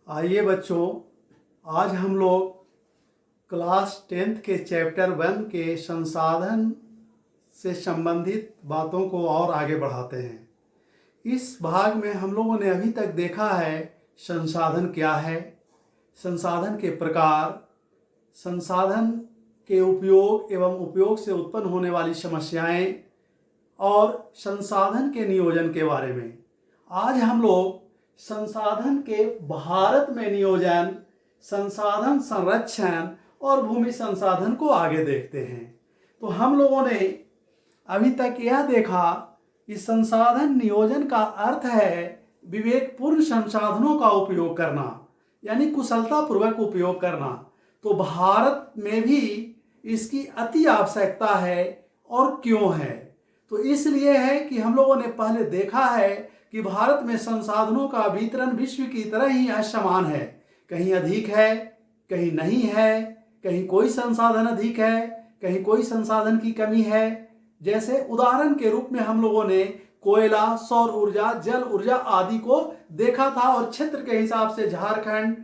आइए बच्चों, आज हम लोग क्लास 10th के चैप्टर 1 के संसाधन से संबंधित बातों को और आगे बढ़ाते हैं। इस भाग में हम लोगों ने अभी तक देखा है संसाधन क्या है, संसाधन के प्रकार, संसाधन के उपयोग एवं उपयोग से उत्पन्न होने वाली समस्याएं और संसाधन के नियोजन के बारे में। आज हम लोग संसाधन के भारत में नियोजन, संसाधन संरक्षण और भूमि संसाधन को आगे देखते हैं। तो हम लोगों ने अभी तक यह देखा कि संसाधन नियोजन का अर्थ है विवेकपूर्ण संसाधनों का उपयोग करना, यानी कुशलतापूर्वक उपयोग करना। तो भारत में भी इसकी अति आवश्यकता है। और क्यों है? तो इसलिए है कि हम लोगों ने पहले देखा है कि भारत में संसाधनों का वितरण विश्व की तरह ही असमान है। कहीं अधिक है, कहीं नहीं है, कहीं कोई संसाधन अधिक है, कहीं कोई संसाधन की कमी है। जैसे उदाहरण के रूप में हम लोगों ने कोयला, सौर ऊर्जा, जल ऊर्जा आदि को देखा था और क्षेत्र के हिसाब से झारखंड,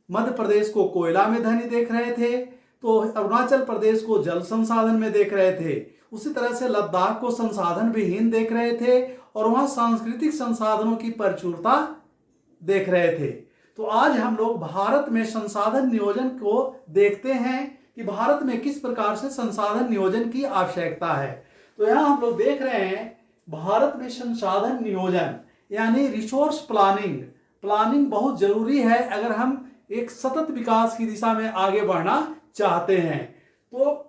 मध्य प्रदेश को कोयला में धनी देख रहे थे, तो अरुणाचल प्रदेश को जल संसाधन में देख रहे थे। उसी तरह से लद्दाख को संसाधन विहीन देख रहे थे और वहां सांस्कृतिक संसाधनों की प्रचुरता देख रहे थे। तो आज हम लोग भारत में संसाधन नियोजन को देखते हैं कि भारत में किस प्रकार से संसाधन नियोजन की आवश्यकता है। तो यहाँ हम लोग देख रहे हैं भारत में संसाधन नियोजन यानी रिसोर्स प्लानिंग बहुत जरूरी है अगर हम एक सतत विकास की दिशा में आगे बढ़ना चाहते हैं। तो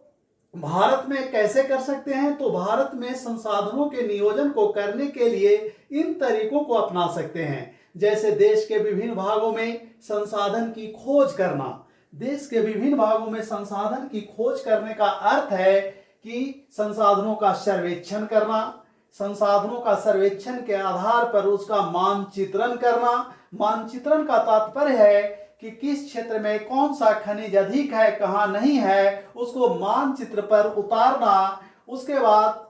भारत में कैसे कर सकते हैं? तो भारत में संसाधनों के नियोजन को करने के लिए इन तरीकों को अपना सकते हैं। जैसे देश के विभिन्न भागों में संसाधन की खोज करना। देश के विभिन्न भागों में संसाधन की खोज करने का अर्थ है कि संसाधनों का सर्वेक्षण करना, संसाधनों का सर्वेक्षण के आधार पर उसका मानचित्रण करना। मानचित्रण का तात्पर्य है कि किस क्षेत्र में कौन सा खनिज अधिक है, कहाँ नहीं है, उसको मानचित्र पर उतारना। उसके बाद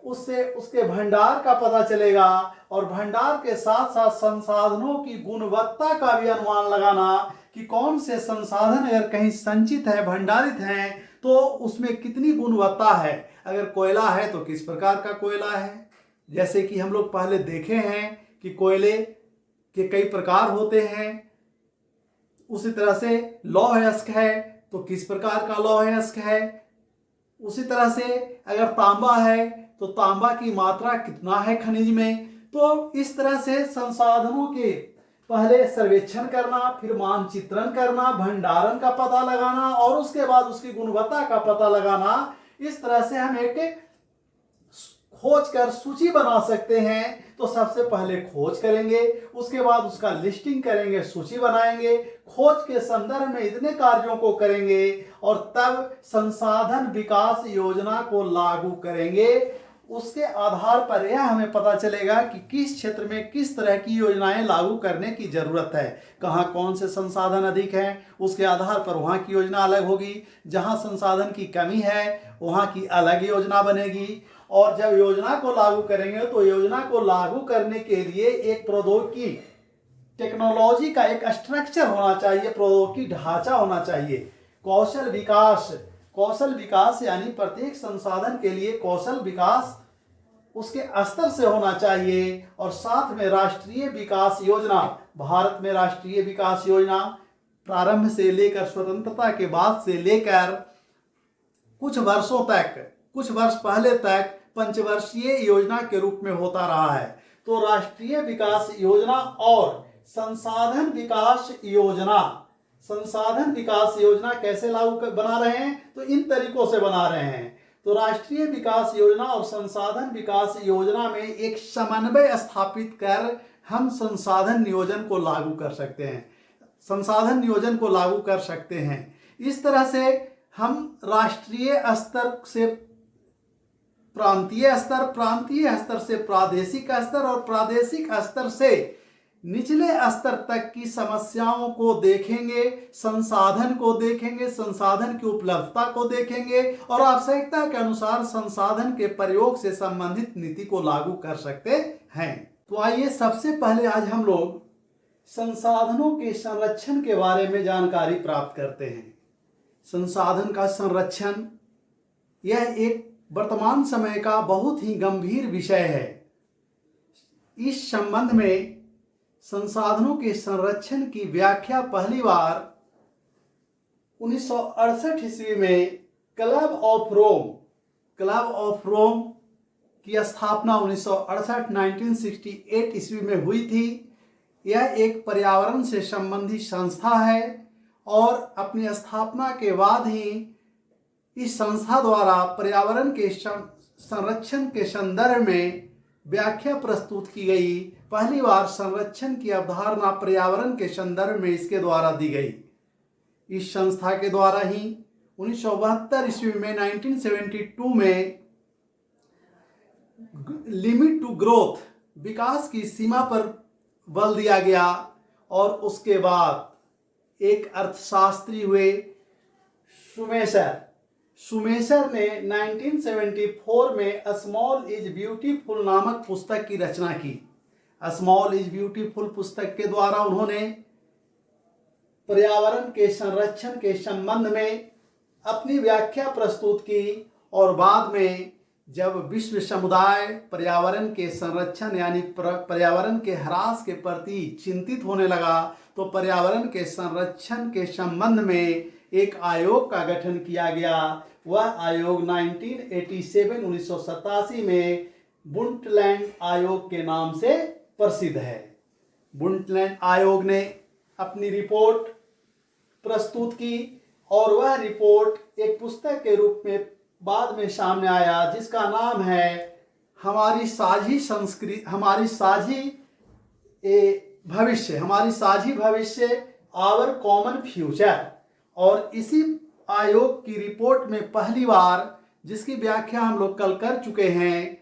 उससे उसके भंडार का पता चलेगा और भंडार के साथ साथ संसाधनों की गुणवत्ता का भी अनुमान लगाना कि कौन से संसाधन अगर कहीं संचित है, भंडारित हैं, तो उसमें कितनी गुणवत्ता है। अगर कोयला है तो किस प्रकार का कोयला है। जैसे कि हम लोग पहले देखे हैं कि कोयले के कई प्रकार होते हैं। उसी तरह से लौह अयस्क है तो किस प्रकार का लौह अयस्क है। उसी तरह से अगर तांबा है तो तांबा की मात्रा कितना है खनिज में। तो इस तरह से संसाधनों के पहले सर्वेक्षण करना, फिर मानचित्रण करना, भंडारण का पता लगाना और उसके बाद उसकी गुणवत्ता का पता लगाना। इस तरह से हम एक खोज कर सूची बना सकते हैं। तो सबसे पहले खोज करेंगे, उसके बाद उसका लिस्टिंग करेंगे, सूची बनाएंगे, खोज के संदर्भ में इतने कार्यों को करेंगे और तब संसाधन विकास योजना को लागू करेंगे। उसके आधार पर यह हमें पता चलेगा कि किस क्षेत्र में किस तरह की योजनाएं लागू करने की जरूरत है, कहाँ कौन से संसाधन अधिक हैं, उसके आधार पर वहाँ की योजना अलग होगी। जहाँ संसाधन की कमी है वहाँ की अलग योजना बनेगी। और जब योजना को लागू करेंगे तो योजना को लागू करने के लिए एक प्रौद्योगिकी, टेक्नोलॉजी का एक स्ट्रक्चर होना चाहिए, प्रौद्योगिकी ढांचा होना चाहिए। कौशल विकास यानी प्रत्येक संसाधन के लिए कौशल विकास उसके स्तर से होना चाहिए। और साथ में राष्ट्रीय विकास योजना, भारत में राष्ट्रीय विकास योजना प्रारंभ से लेकर स्वतंत्रता के बाद से लेकर कुछ वर्षों तक, कुछ वर्ष पहले तक पंचवर्षीय योजना के रूप में होता रहा है। तो राष्ट्रीय विकास योजना और संसाधन विकास योजना कैसे लागू बना रहे हैं? तो इन तरीकों से बना रहे हैं। तो राष्ट्रीय विकास योजना और संसाधन विकास योजना में एक समन्वय स्थापित कर हम संसाधन नियोजन को लागू कर सकते हैं, संसाधन नियोजन को लागू कर सकते हैं। इस तरह से हम राष्ट्रीय स्तर से प्रांतीय स्तर, प्रांतीय स्तर से प्रादेशिक स्तर और प्रादेशिक स्तर से निचले स्तर तक की समस्याओं को देखेंगे, संसाधन को देखेंगे, संसाधन की उपलब्धता को देखेंगे और आवश्यकता के अनुसार संसाधन के प्रयोग से संबंधित नीति को लागू कर सकते हैं। तो आइए सबसे पहले आज हम लोग संसाधनों के संरक्षण के बारे में जानकारी प्राप्त करते हैं। संसाधन का संरक्षण यह एक वर्तमान समय का बहुत ही गंभीर विषय है। इस संबंध में संसाधनों के संरक्षण की व्याख्या पहली बार 1968 ईस्वी में क्लब ऑफ रोम की स्थापना 1968 ईस्वी में हुई थी। यह एक पर्यावरण से संबंधित संस्था है और अपनी स्थापना के बाद ही इस संस्था द्वारा पर्यावरण के संरक्षण के संदर्भ में व्याख्या प्रस्तुत की गई। पहली बार संरक्षण की अवधारणा पर्यावरण के संदर्भ में इसके द्वारा दी गई। इस संस्था के द्वारा ही 1972 ईस्वी में 1972 में लिमिट टू ग्रोथ, विकास की सीमा पर बल दिया गया और उसके बाद एक अर्थशास्त्री हुए सुमेशर ने 1974 में स्मॉल इज ब्यूटीफुल नामक पुस्तक की रचना की। स्मॉल इज ब्यूटीफुल पुस्तक के द्वारा उन्होंने पर्यावरण के संरक्षण के संबंध में अपनी व्याख्या प्रस्तुत की और बाद में जब विश्व समुदाय पर्यावरण के संरक्षण यानी पर्यावरण के ह्रास के प्रति चिंतित होने लगा तो पर्यावरण के संरक्षण के संबंध में एक आयोग का गठन किया गया। वह आयोग 1987 में बुंटलैंड आयोग के नाम से प्रसिद्ध है। बुंटलैंड आयोग ने अपनी रिपोर्ट प्रस्तुत की और वह रिपोर्ट एक पुस्तक के रूप में बाद में सामने आया जिसका नाम है हमारी साझी भविष्य आवर कॉमन फ्यूचर। और इसी आयोग की रिपोर्ट में पहली बार, जिसकी व्याख्या हम लोग कल कर चुके हैं,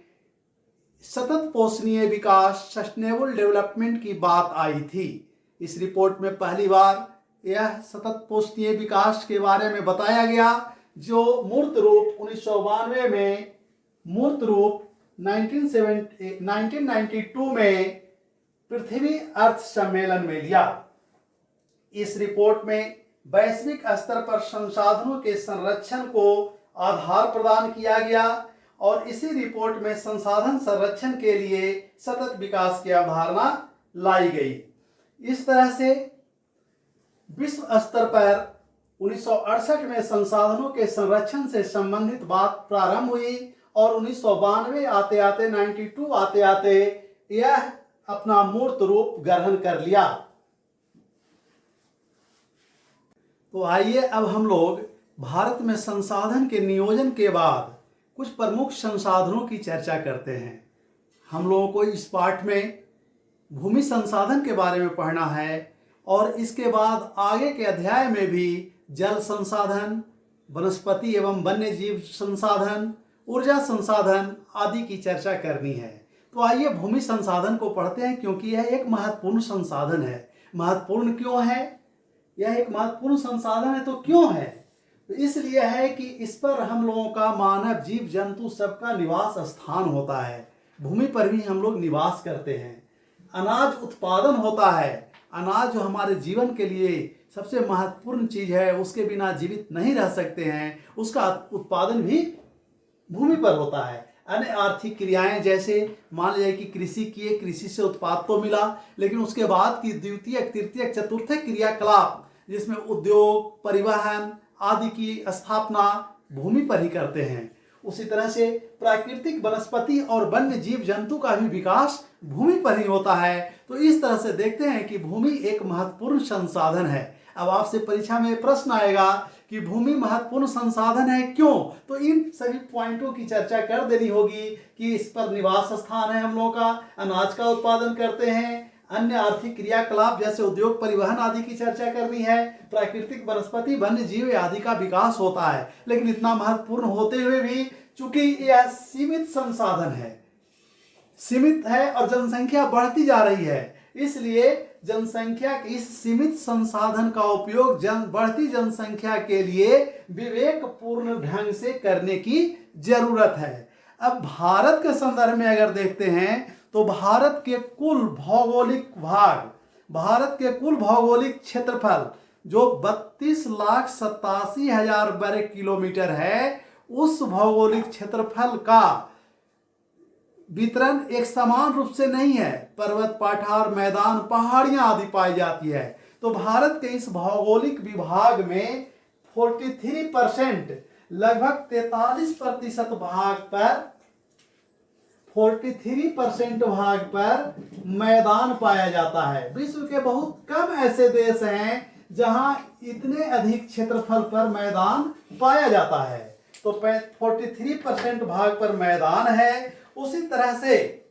सतत पोषणीय विकास सस्टेनेबल डेवलपमेंट की बात आई थी। इस रिपोर्ट में पहली बार यह सतत पोषणीय विकास के बारे में बताया गया जो मूर्त रूप 1992 में 1992 में पृथ्वी अर्थ सम्मेलन में लिया। इस रिपोर्ट में वैश्विक स्तर पर संसाधनों के संरक्षण को आधार प्रदान किया गया और इसी रिपोर्ट में संसाधन संरक्षण के लिए सतत विकास की अवधारणा लाई गई। इस तरह से विश्व स्तर पर 1968 में संसाधनों के संरक्षण से संबंधित बात प्रारंभ हुई और 1992 आते आते 92 आते आते यह अपना मूर्त रूप ग्रहण कर लिया। तो आइए अब हम लोग भारत में संसाधन के नियोजन के बाद कुछ प्रमुख संसाधनों की चर्चा करते हैं। हम लोगों को इस पाठ में भूमि संसाधन के बारे में पढ़ना है और इसके बाद आगे के अध्याय में भी जल संसाधन, वनस्पति एवं वन्य जीव संसाधन, ऊर्जा संसाधन आदि की चर्चा करनी है। तो आइए भूमि संसाधन को पढ़ते हैं क्योंकि यह एक महत्वपूर्ण संसाधन है। महत्वपूर्ण क्यों है? यह एक महत्वपूर्ण संसाधन है तो क्यों है? तो इसलिए है कि इस पर हम लोगों का मानव जीव जंतु सबका निवास स्थान होता है। भूमि पर भी हम लोग निवास करते हैं। अनाज उत्पादन होता है। अनाज जो हमारे जीवन के लिए सबसे महत्वपूर्ण चीज है, उसके बिना जीवित नहीं रह सकते हैं, उसका उत्पादन भी भूमि पर होता है। अन्य आर्थिक क्रियाएं जैसे मान लीजिए कि कृषि किए, कृषि से उत्पाद तो मिला, लेकिन उसके बाद की द्वितीयक, तृतीयक, चतुर्थक क्रियाकलाप जिसमें उद्योग, परिवहन आदि की स्थापना भूमि पर ही करते हैं। उसी तरह से प्राकृतिक वनस्पति और वन्य जीव जंतु का भी विकास भूमि पर ही होता है। तो इस तरह से देखते हैं कि भूमि एक महत्वपूर्ण संसाधन है। अब आपसे परीक्षा में प्रश्न आएगा कि भूमि महत्वपूर्ण संसाधन है क्यों? तो इन सभी पॉइंटों की चर्चा कर देनी होगी कि इस पर निवास स्थान है हम लोगों का, अनाज का उत्पादन करते हैं, अन्य आर्थिक क्रियाकलाप जैसे उद्योग, परिवहन आदि की चर्चा करनी है, प्राकृतिक वनस्पति, वन्य जीव आदि का विकास होता है। लेकिन इतना महत्वपूर्ण होते हुए भी चूंकि यह सीमित संसाधन है, सीमित है और जनसंख्या बढ़ती जा रही है, इसलिए जनसंख्या के इस सीमित संसाधन का उपयोग बढ़ती जनसंख्या के लिए विवेकपूर्ण ढंग से करने की जरूरत है। अब भारत के संदर्भ में अगर देखते हैं तो भारत के कुल भौगोलिक भाग भारत के कुल भौगोलिक क्षेत्रफल जो 32,87,000 वर्ग किलोमीटर है, उस भौगोलिक क्षेत्रफल का वितरण एक समान रूप से नहीं है। पर्वत, पठार, मैदान, पहाड़ियां आदि पाई जाती है। तो भारत के इस भौगोलिक विभाग में 43% लगभग 43% भाग पर मैदान पाया जाता है। विश्व के बहुत कम ऐसे देश हैं जहां इतने अधिक क्षेत्रफल पर मैदान पाया जाता है। तो 43% भाग पर मैदान है। उसी तरह से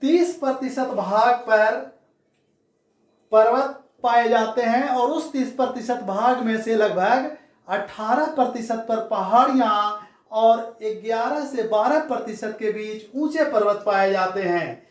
30% भाग पर पर्वत पाए जाते हैं और उस 30% भाग में से लगभग 18% पर पहाड़ियां और 11 से 12% के बीच ऊंचे पर्वत पाए जाते हैं।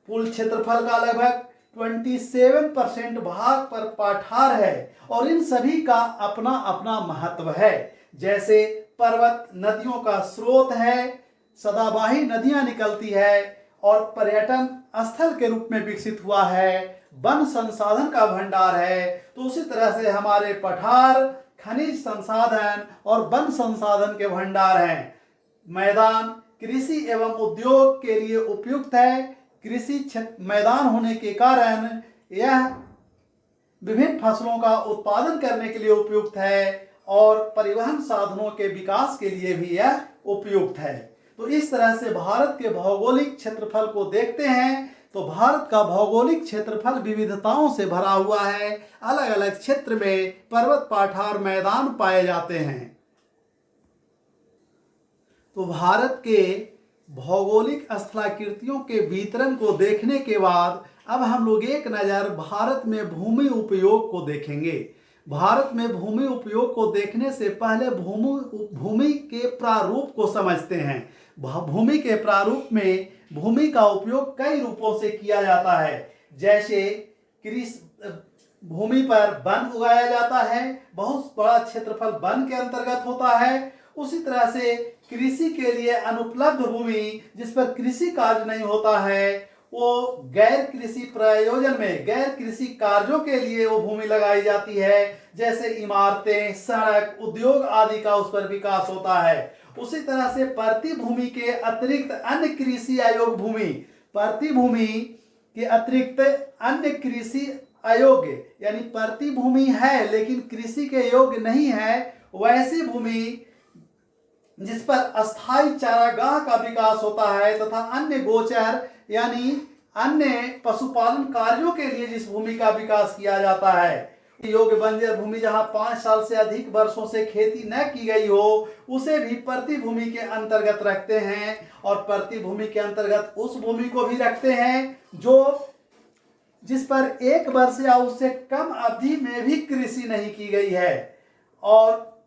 कुल क्षेत्रफल का लगभग 27% भाग पर पठार है और इन सभी का अपना अपना महत्व है। जैसे पर्वत नदियों का स्रोत है, सदाबहार नदियां निकलती है और पर्यटन स्थल के रूप में विकसित हुआ है, वन संसाधन का भंडार है। तो उसी तरह से हमारे पठार खनिज संसाधन और वन संसाधन के भंडार हैं। मैदान कृषि एवं उद्योग के लिए उपयुक्त है। कृषि मैदान होने के कारण यह विभिन्न फसलों का उत्पादन करने के लिए उपयुक्त है और परिवहन साधनों के विकास के लिए भी यह उपयुक्त है। तो इस तरह से भारत के भौगोलिक क्षेत्रफल को देखते हैं तो भारत का भौगोलिक क्षेत्रफल विविधताओं से भरा हुआ है। अलग अलग क्षेत्र में पर्वत, पठार, मैदान पाए जाते हैं। तो भारत के भौगोलिक स्थलाकृतियों के वितरण को देखने के बाद अब हम लोग एक नज़र भारत में भूमि उपयोग को देखेंगे। भारत में भूमि उपयोग को देखने से पहले भूमि के प्रारूप को समझते हैं। भूमि के प्रारूप में भूमि का उपयोग कई रूपों से किया जाता है। जैसे भूमि पर वन उगाया जाता है, बहुत बड़ा क्षेत्रफल वन के अंतर्गत होता है। उसी तरह से कृषि के लिए अनुपलब्ध भूमि जिस पर कृषि कार्य नहीं होता है, वो गैर कृषि प्रयोजन में गैर कृषि कार्यों के लिए वो भूमि लगाई जाती है। जैसे इमारतें, सड़क, उद्योग आदि का उस पर विकास होता है। उसी तरह से प्रति भूमि के अतिरिक्त अन्य कृषि अयोग्य भूमि, प्रति भूमि के अतिरिक्त अन्य कृषि अयोग्य यानी प्रति भूमि है लेकिन कृषि के योग्य नहीं है, वैसी भूमि जिस पर अस्थायी चारागाह का विकास होता है तथा अन्य गोचर यानी अन्य पशुपालन कार्यों के लिए जिस भूमि का विकास किया जाता है। योग्य बंजर भूमि जहां 5 साल से अधिक वर्षों से खेती न की गई हो, उसे भी प्रति भूमि के अंतर्गत रखते हैं। और प्रति भूमि के अंतर्गत उस भूमि को भी रखते हैं जिस पर 1 वर्ष या उससे कम अवधि में भी कृषि नहीं की गई है। और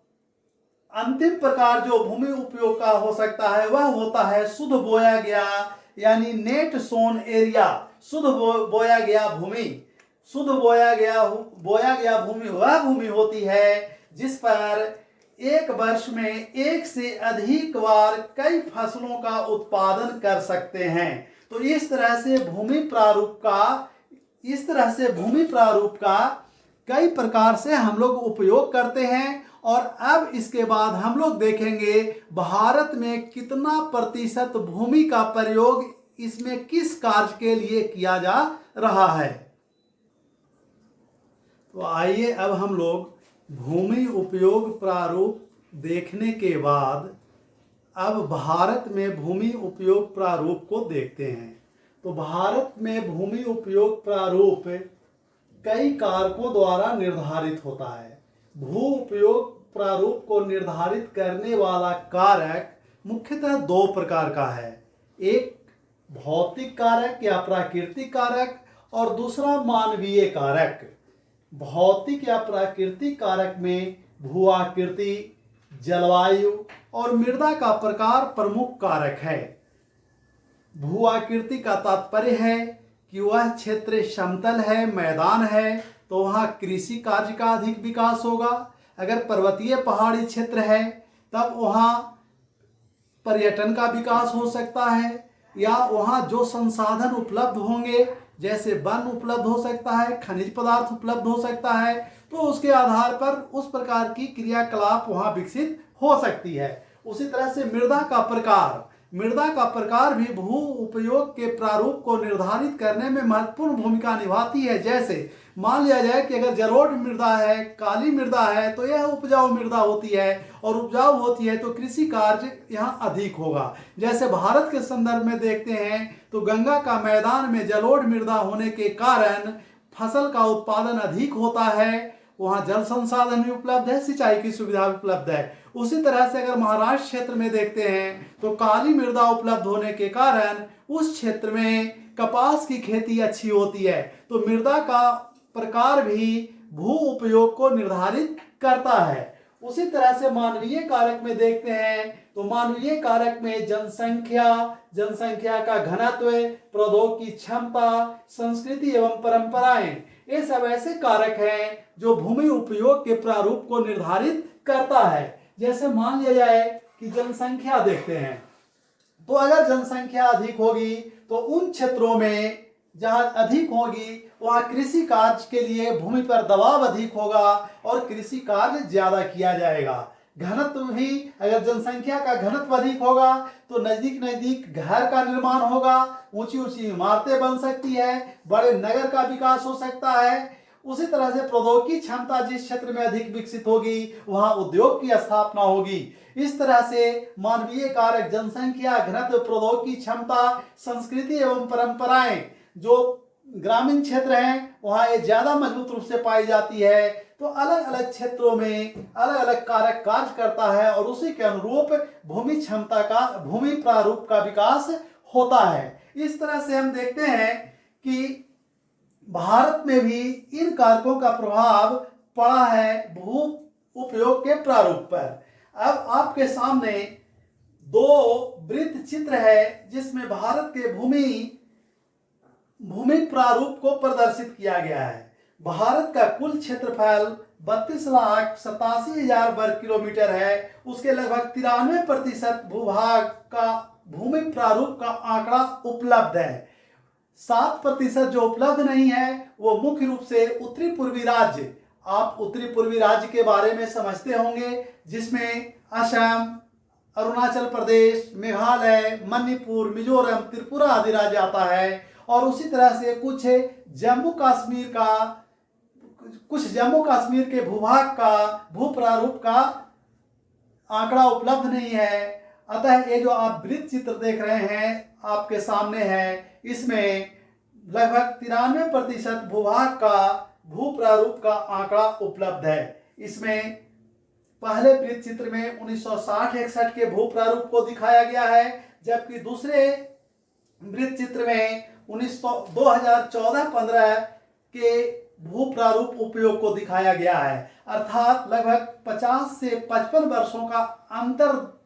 अंतिम प्रकार जो भूमि उपयोग का हो सकता है वह होता है शुद्ध बोया गया यानी नेट सोन एरिया। शुद्ध बोया गया भूमि, शुद्ध बोया गया भूमि वह भूमि होती है जिस पर 1 वर्ष में 1 से अधिक बार कई फसलों का उत्पादन कर सकते हैं। तो इस तरह से भूमि प्रारूप का कई प्रकार से हम लोग उपयोग करते हैं। और अब इसके बाद हम लोग देखेंगे भारत में कितना प्रतिशत भूमि का प्रयोग इसमें किस कार्य के लिए किया जा रहा है। तो आइए अब हम लोग भूमि उपयोग प्रारूप देखने के बाद अब भारत में भूमि उपयोग प्रारूप को देखते हैं। तो भारत में भूमि उपयोग प्रारूप कई कारकों द्वारा निर्धारित होता है। भू उपयोग प्रारूप को निर्धारित करने वाला कारक मुख्यतः 2 प्रकार का है। एक भौतिक कारक या प्राकृतिक कारक और दूसरा मानवीय कारक। भौतिक या प्राकृतिक कारक में भू आकृति, जलवायु और मृदा का प्रकार प्रमुख कारक है। भू आकृति का तात्पर्य है कि वह क्षेत्र समतल है, मैदान है, तो वहाँ कृषि कार्य का अधिक विकास होगा। अगर पर्वतीय पहाड़ी क्षेत्र है तब वहाँ पर्यटन का विकास हो सकता है या वहाँ जो संसाधन उपलब्ध होंगे जैसे वन उपलब्ध हो सकता है, खनिज पदार्थ उपलब्ध हो सकता है, तो उसके आधार पर उस प्रकार की क्रियाकलाप वहाँ विकसित हो सकती है। उसी तरह से मृदा का प्रकार भी भू उपयोग के प्रारूप को निर्धारित करने में महत्वपूर्ण भूमिका निभाती है। जैसे मान लिया जाए कि अगर जलोढ़ मृदा है, काली मृदा है, तो यह उपजाऊ मृदा होती है, और उपजाऊ होती है तो कृषि कार्य यहाँ अधिक होगा। जैसे भारत के संदर्भ में देखते हैं तो गंगा का मैदान में जलोढ़ मृदा होने के कारण फसल का उत्पादन अधिक होता है, वहाँ जल संसाधन भी उपलब्ध है, सिंचाई की सुविधा भी उपलब्ध है। उसी तरह से अगर महाराष्ट्र क्षेत्र में देखते हैं तो काली मृदा उपलब्ध होने के कारण उस क्षेत्र में कपास की खेती अच्छी होती है। तो मृदा का प्रकार भी भू उपयोग को निर्धारित करता है। उसी तरह से मानवीय कारक में देखते हैं तो मानवीय कारक में जनसंख्या का घनत्व, प्रौद्योगिकी क्षमता, संस्कृति एवं परंपराएं, ये सब ऐसे कारक हैं जो भूमि उपयोग के प्रारूप को निर्धारित करता है। जैसे मान लिया जाए कि जनसंख्या देखते हैं, तो अगर जनसंख्या अधिक होगी तो उन क्षेत्रों में जहां अधिक होगी वहां कृषि कार्य के लिए भूमि पर दबाव अधिक होगा और कृषि कार्य ज्यादा किया जाएगा। घनत्व भी, अगर जनसंख्या का घनत्व अधिक होगा तो नजदीक नजदीक घर का निर्माण होगा, ऊंची ऊंची इमारतें बन सकती है, बड़े नगर का विकास हो सकता है। उसी तरह से प्रौद्योगिकी क्षमता जिस क्षेत्र में अधिक विकसित होगी वहां उद्योग की स्थापना होगी। इस तरह से मानवीय कारक, जनसंख्या, घनत्व, प्रौद्योगिकी क्षमता, संस्कृति एवं परंपराएं जो ग्रामीण क्षेत्र हैं वहां ये ज्यादा मजबूत रूप से पाई जाती है। तो अलग अलग क्षेत्रों में अलग अलग कारक कार्य करता है और उसी के अनुरूप भूमि प्रारूप का विकास होता है। इस तरह से हम देखते हैं कि भारत में भी इन कारकों का प्रभाव पड़ा है भू उपयोग के प्रारूप पर। अब आपके सामने दो वृत्त चित्र है जिसमें भारत के भूमि प्रारूप को प्रदर्शित किया गया है। भारत का कुल क्षेत्रफल 32,87,000 वर्ग किलोमीटर है। उसके लगभग 93% भूभाग का भूमि प्रारूप का आंकड़ा उपलब्ध है। 7% जो उपलब्ध नहीं है वो मुख्य रूप से उत्तरी पूर्वी राज्य, आप उत्तरी पूर्वी राज्य के बारे में समझते होंगे, जिसमें असम, अरुणाचल प्रदेश, मेघालय, मणिपुर, मिजोरम, त्रिपुरा आदि राज्य आता है। और उसी तरह से कुछ जम्मू कश्मीर के भूभाग का भू प्रारूप का आंकड़ा उपलब्ध नहीं है। अतः ये जो आप वृत्त चित्र देख रहे हैं आपके सामने है, इसमें लगभग 93% भूभाग का भू प्रारूप का आंकड़ा उपलब्ध है। इसमें पहले वृत्त चित्र में 1960-61 के भू प्रारूप को दिखाया गया है, जबकि दूसरे वृत्त चित्र में 2014-15 के भू प्रारूप उपयोग को दिखाया गया है। अर्थात लगभग 50 से 55 वर्षों का अंतर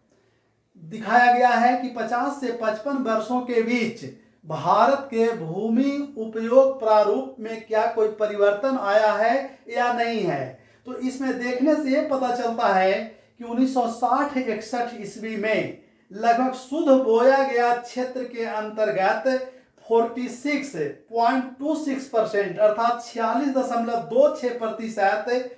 दिखाया गया है कि 50 से 55 वर्षों के बीच भारत के भूमि उपयोग प्रारूप में क्या कोई परिवर्तन आया है या नहीं है। तो इसमें देखने से ये पता चलता है कि 1960-61 ईस्वी में लगभग शुद्ध बोया गया क्षेत्र के अंतर्गत 46.26% अर्थात 46.26%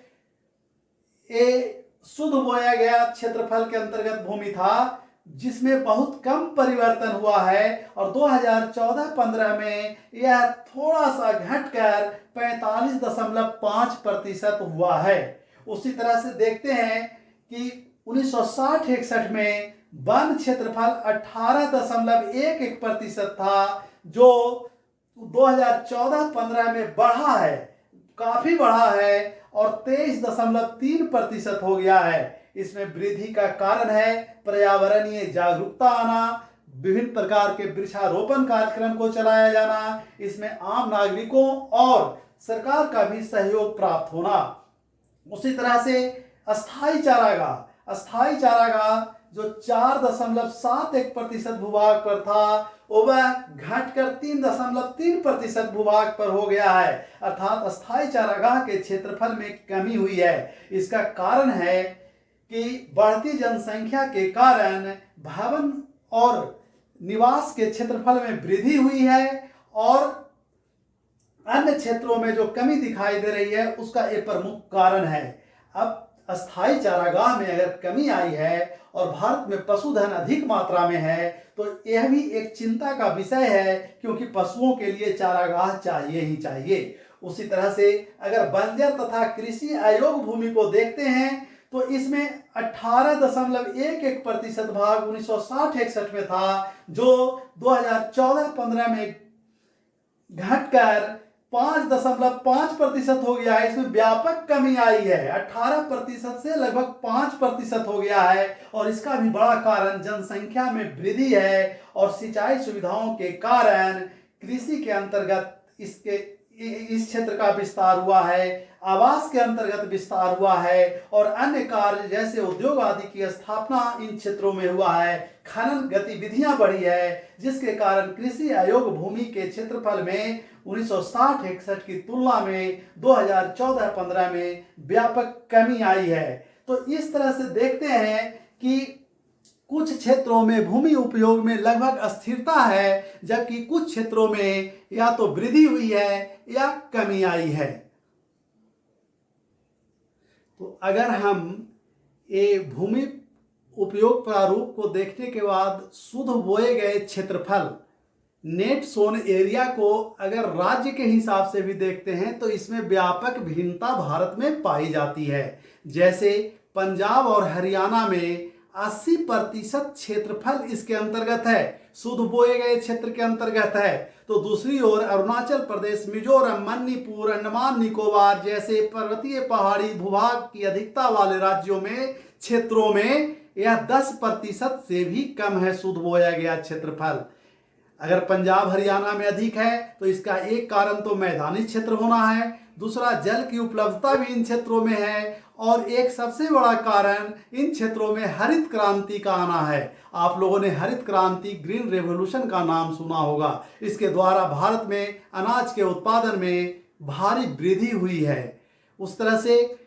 ये शुद्ध बोया गया क्षेत्रफल के अंतर्गत भूमि था, जिसमें बहुत कम परिवर्तन हुआ है। और 2014-15 में यह थोड़ा सा घटकर 45.5% हुआ है। उसी तरह से देखते हैं कि 1960-61 में वन क्षेत्रफल 18.11% था, जो 2014-15 में बढ़ा है, काफी बढ़ा है और 23.3% हो गया है। इसमें वृद्धि का कारण है पर्यावरणीय जागरूकता आना, विभिन्न प्रकार के वृक्षारोपण कार्यक्रम को चलाया जाना, इसमें आम नागरिकों और सरकार का भी सहयोग प्राप्त होना। उसी तरह से अस्थायी चारागाह जो 4.71% भूभाग पर था, वह घटकर 3.3% भूभाग पर हो गया है। अर्थात अस्थायी चारागाह के क्षेत्रफल में कमी हुई है। इसका कारण है कि बढ़ती जनसंख्या के कारण भवन और निवास के क्षेत्रफल में वृद्धि हुई है और अन्य क्षेत्रों में जो कमी दिखाई दे रही है उसका एक प्रमुख कारण है। अब अस्थायी चारागाह में अगर कमी आई है और भारत में पशुधन अधिक मात्रा में है तो यह भी एक चिंता का विषय है, क्योंकि पशुओं के लिए चारागाह चाहिए ही चाहिए। उसी तरह से अगर बंजर तथा कृषि अयोग्य भूमि को देखते हैं तो इसमें 18.11% भाग 1960-61 में था, जो 2014-15 में घटकर 5.5% हो गया है। इसमें व्यापक कमी आई है, 18% से लगभग 5% हो गया है। और इसका भी बड़ा कारण जनसंख्या में वृद्धि है और सिंचाई सुविधाओं के कारण कृषि के अंतर्गत इस क्षेत्र का विस्तार हुआ है, आवास के अंतर्गत विस्तार हुआ है और अन्य कार्य जैसे उद्योग आदि की स्थापना इन क्षेत्रों में हुआ है। खनन गतिविधियां बढ़ी है, जिसके कारण कृषि अयोग्य भूमि के क्षेत्रफल में 1960-61 की तुलना में 2014-15 में व्यापक कमी आई है। तो इस तरह से देखते हैं कि कुछ क्षेत्रों में भूमि उपयोग में लगभग अस्थिरता है, जबकि कुछ क्षेत्रों में या तो वृद्धि हुई है या कमी आई है। तो अगर हम ये भूमि उपयोग प्रारूप को देखने के बाद शुद्ध बोए गए क्षेत्रफल नेट सोन एरिया को अगर राज्य के हिसाब से भी देखते हैं तो इसमें व्यापक भिन्नता भारत में पाई जाती है। जैसे पंजाब और हरियाणा में 80% क्षेत्रफल इसके अंतर्गत है, शुद्ध बोए गए क्षेत्र के अंतर्गत है। तो दूसरी ओर अरुणाचल प्रदेश, मिजोरम, मणिपुर, अंडमान निकोबार जैसे पर्वतीय पहाड़ी भूभाग की अधिकता वाले राज्यों में क्षेत्रों में यह 10% से भी कम है शुद्ध बोया गया क्षेत्रफल। अगर पंजाब हरियाणा में अधिक है तो इसका एक कारण तो मैदानी क्षेत्र होना है, दूसरा जल की उपलब्धता भी इन क्षेत्रों में है और एक सबसे बड़ा कारण इन क्षेत्रों में हरित क्रांति का आना है। आप लोगों ने हरित क्रांति, ग्रीन रेवोल्यूशन का नाम सुना होगा। इसके द्वारा भारत में अनाज के उत्पादन में भारी वृद्धि हुई है। उस तरह से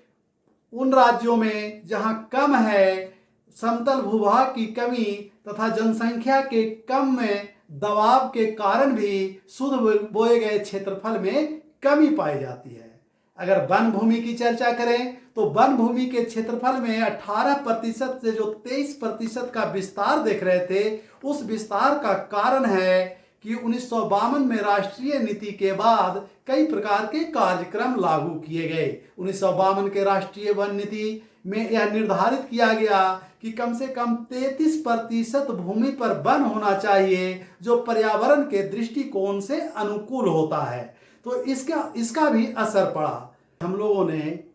उन राज्यों में जहां कम है, समतल भूभाग की कमी तथा जनसंख्या के कम में दबाव के कारण भी शुद्ध बोए गए क्षेत्रफल में कमी पाई जाती है। अगर वन भूमि की चर्चा करें तो वन भूमि के क्षेत्रफल में 18% से जो 23% का विस्तार देख रहे थे, उस विस्तार का कारण है कि 1952 में राष्ट्रीय नीति के बाद कई प्रकार के कार्यक्रम लागू किए गए। 1952 के राष्ट्रीय वन नीति में यह निर्धारित किया गया कि कम से कम 33% भूमि पर वन होना चाहिए, जो पर्यावरण के दृष्टिकोण से अनुकूल होता है। तो इसका भी असर पड़ा। हम लोगों ने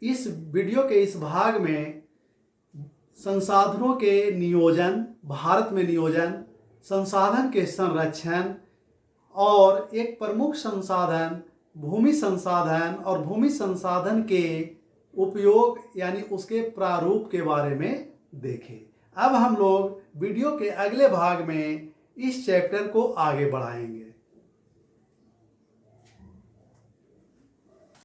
इस वीडियो के इस भाग में संसाधनों के नियोजन, भारत में नियोजन, संसाधन के संरक्षण और एक प्रमुख संसाधन भूमि संसाधन और भूमि संसाधन के उपयोग यानी उसके प्रारूप के बारे में देखें। अब हम लोग वीडियो के अगले भाग में इस चैप्टर को आगे बढ़ाएंगे।